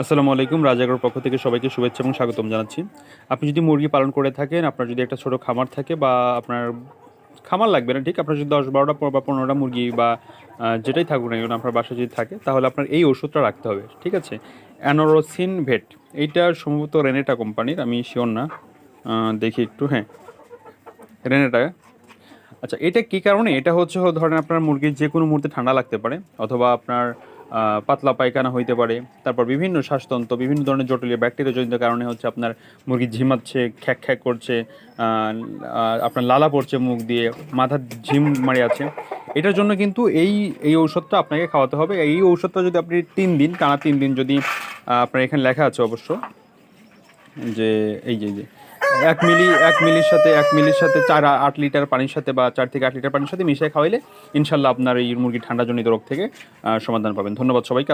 আসসালামু আলাইকুম। রাজাগড় পক্ষ থেকে সবাইকে শুভেচ্ছা এবং স্বাগতম জানাচ্ছি। আপনি যদি মুরগি পালন করে থাকেন, আপনার যদি একটা ছোট খামার থাকে বা আপনার খামার লাগবে না ঠিক, আপনার যদি 10-12টা বা 15টা মুরগি বা যেটাই থাকুক না কেন আপনার বাসায় যদি থাকে, তাহলে আপনার এই ওষুধটা রাখতে হবে, ঠিক আছে? অ্যানোরোসিন ভেট, এইটা সম্ভবত রেনেটা কোম্পানির, আমি শিওর না। দেখি একটু, হ্যাঁ, রেনেটা। আচ্ছা, এটা কী কারণে? এটা হচ্ছে ধরেন আপনার মুরগির যে কোনো মুহূর্তে ঠান্ডা লাগতে পারে, অথবা আপনার পাতলা পায়খানা হইতে পারে, তারপর বিভিন্ন শ্বাসতন্ত্র, বিভিন্ন ধরনের জটিল ব্যাকটেরিয়াজনিত কারণে হচ্ছে আপনার মুরগি ঝিমাচ্ছে, খ্যাক খ্যাক করছে, আপনার লালা পড়ছে মুখ দিয়ে, মাথার ঝিম মারি আছে। এটার জন্য কিন্তু এই ঔষধটা আপনাকে খাওয়াতে হবে। এই ঔষধটা যদি আপনি 3 দিন, টানা 3 দিন যদি আপনার এখানে লেখা আছে অবশ্য, যে এই যে 1 মিলির সাথে 4-8 লিটার পানির সাথে বা 4 থেকে 8 লিটার পানির সাথে মিশিয়ে খাওয়াইলে ইনশাল্লাহ আপনার এই মুরগির ঠান্ডাজনিত রোগ থেকে সমাধান পাবেন। ধন্যবাদ সবাইকে।